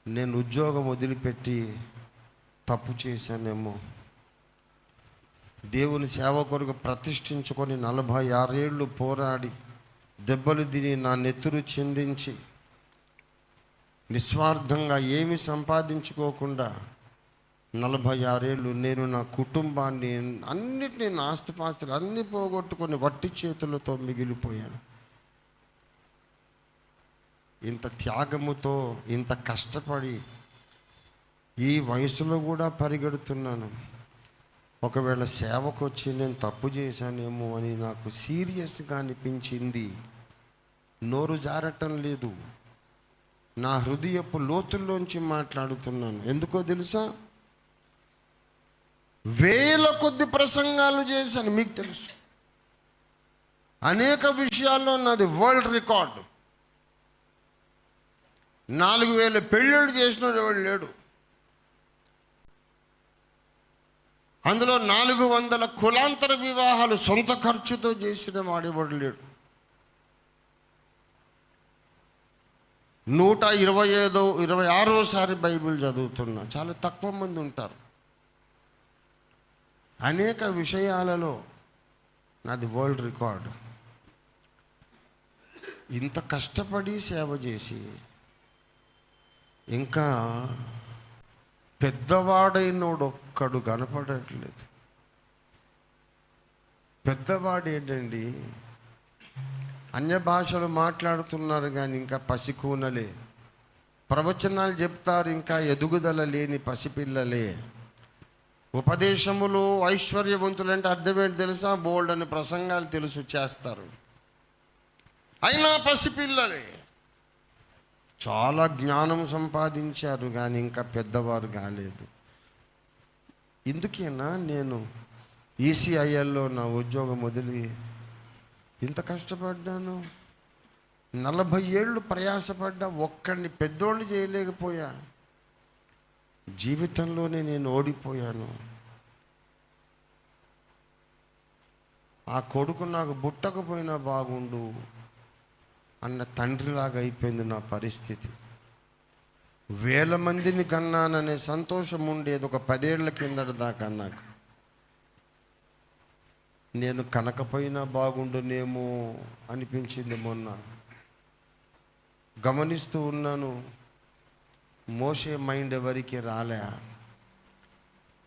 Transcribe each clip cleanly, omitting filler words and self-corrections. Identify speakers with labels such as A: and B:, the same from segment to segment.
A: నేను ఉద్యోగం వదిలిపెట్టి తప్పు చేశానేమో, దేవుని సేవ కొరకు ప్రతిష్ఠించుకొని 46 ఏళ్ళు పోరాడి దెబ్బలు తిని నా నెత్తురు చిందించి నిస్వార్థంగా ఏమి సంపాదించుకోకుండా 46 ఏళ్ళు నేను నా కుటుంబాన్ని అన్నిటినీ, నా ఆస్తిపాస్తులు అన్నీ పోగొట్టుకొని వట్టి చేతులతో మిగిలిపోయాను. ఇంత త్యాగముతో, ఇంత కష్టపడి ఈ వయసులో కూడా పరిగెడుతున్నాను. ఒకవేళ సేవకు వచ్చి నేను తప్పు చేశానేమో అని నాకు సీరియస్గా అనిపించింది. నోరు జారటం లేదు, నా హృదయపు లోతుల్లోంచి మాట్లాడుతున్నాను. ఎందుకో తెలుసా? వేల కొద్ది ప్రసంగాలు చేశాను, మీకు తెలుసు. అనేక విషయాల్లో నాది వరల్డ్ రికార్డు. 4000 పెళ్ళిళ్ళు చేసినాడు ఎవడు లేడు. అందులో 400 కులాంతర వివాహాలు సొంత ఖర్చుతో చేసిన వాడేవాడు లేడు. 126 బైబిల్ చదువుతున్నా, చాలా తక్కువ మంది ఉంటారు. అనేక విషయాలలో నాది వరల్డ్ రికార్డు. ఇంత కష్టపడి సేవ చేసి ఇంకా పెద్దవాడైనోడు ఒక్కడు కనపడట్లేదు. పెద్దవాడు ఏంటండి, అన్య భాషలు మాట్లాడుతున్నారు కానీ ఇంకా పసికూనలే. ప్రవచనాలు చెప్తారు, ఇంకా ఎదుగుదల లేని పసిపిల్లలే. ఉపదేశములు ఐశ్వర్యవంతులంటే అర్థమేంటి తెలుసా? బోల్డ్ అని ప్రసంగాలు తెలుసు, చేస్తారు, అయినా పసిపిల్లలే. చాలా జ్ఞానం సంపాదించారు కానీ ఇంకా పెద్దవారు కాలేదు. ఇందుకేనా నేను ఈసీఐఎల్లో నా ఉద్యోగం వదిలి ఇంత కష్టపడ్డాను? 40 ఏళ్ళు ప్రయాసపడ్డా, ఒక్కడిని పెద్దోళ్ళు చేయలేకపోయా. జీవితంలోనే నేను ఓడిపోయాను. ఆ కొడుకు నాకు పుట్టకపోయినా బాగుండు అన్న తండ్రిలాగా అయిపోయింది నా పరిస్థితి. 1000 మందిని కన్నాననే సంతోషం ఉండేది ఒక 10 ఏళ్ల కిందట దాకా. నాకు నేను కనకపోయినా బాగుండునేమో అనిపించింది. మొన్న గమనిస్తూ ఉన్నాను, మోసే మైండ్ ఎవరికి రాలే.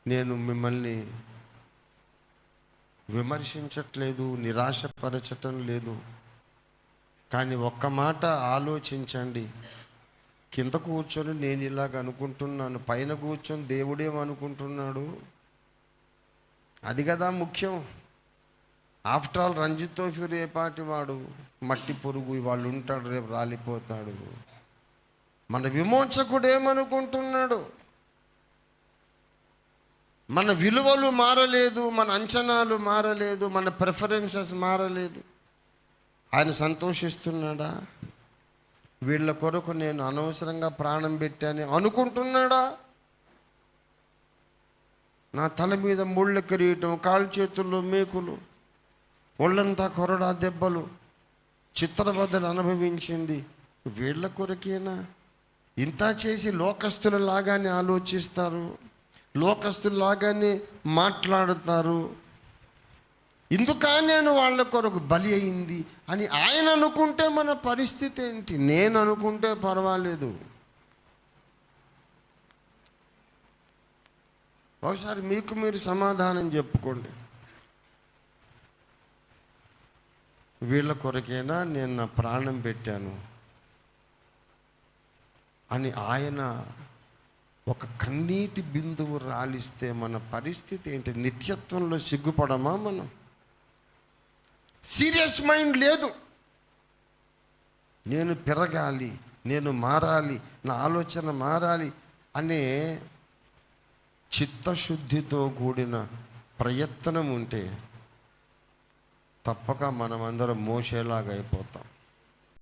A: నేను మిమ్మల్ని విమర్శించట్లేదు, నిరాశపరచటం లేదు, కానీ ఒక్క మాట ఆలోచించండి. కింద కూర్చొని నేను ఇలాగ అనుకుంటున్నాను, పైన కూర్చొని దేవుడేమనుకుంటున్నాడు? అది కదా ముఖ్యం. ఆఫ్టర్ ఆల్ రంజిత్ తోఫీ రేపాటి వాడు, మట్టి పురుగు, వాళ్ళు ఉంటాడు, రేపు రాలిపోతాడు. మన విమోచకుడు ఏమనుకుంటున్నాడు? మన విలువలు మారలేదు, మన అంచనాలు మారలేదు, మన ప్రిఫరెన్సెస్ మారలేదు. ఆయన సంతోషిస్తున్నాడా? వీళ్ళ కొరకు నేను అనవసరంగా ప్రాణం పెట్టాను అనుకుంటున్నాడా? నా తల మీద ముళ్ళ కిరీటం, కాలు చేతుల్లో మేకులు, ఒళ్ళంతా కొరడా దెబ్బలు, చిత్రవదలు అనుభవించింది వీళ్ళ కొరకేనా? ఇంత చేసి లోకస్తులలాగానే ఆలోచిస్తారు, లోకస్తులలాగానే మాట్లాడతారు. ఇందుకా నేను వాళ్ళ కొరకు బలి అయింది అని ఆయన అనుకుంటే మన పరిస్థితి ఏంటి? నేను అనుకుంటే పర్వాలేదు. ఒకసారి మీకు మీరు సమాధానం చెప్పుకోండి. వీళ్ళ కొరకేనా నేను నా ప్రాణం పెట్టాను అని ఆయన ఒక కన్నీటి బిందువు రాలిస్తే మన పరిస్థితి ఏంటి? నిత్యత్వంలో సిగ్గుపడమా మనం? సీరియస్ మైండ్ లేదు. నేను పెరగాలి, నేను మారాలి, నా ఆలోచన మారాలి అనే చిత్తశుద్ధితో కూడిన ప్రయత్నం ఉంటే తప్పక మనమందరం మోసేలాగా అయిపోతాం.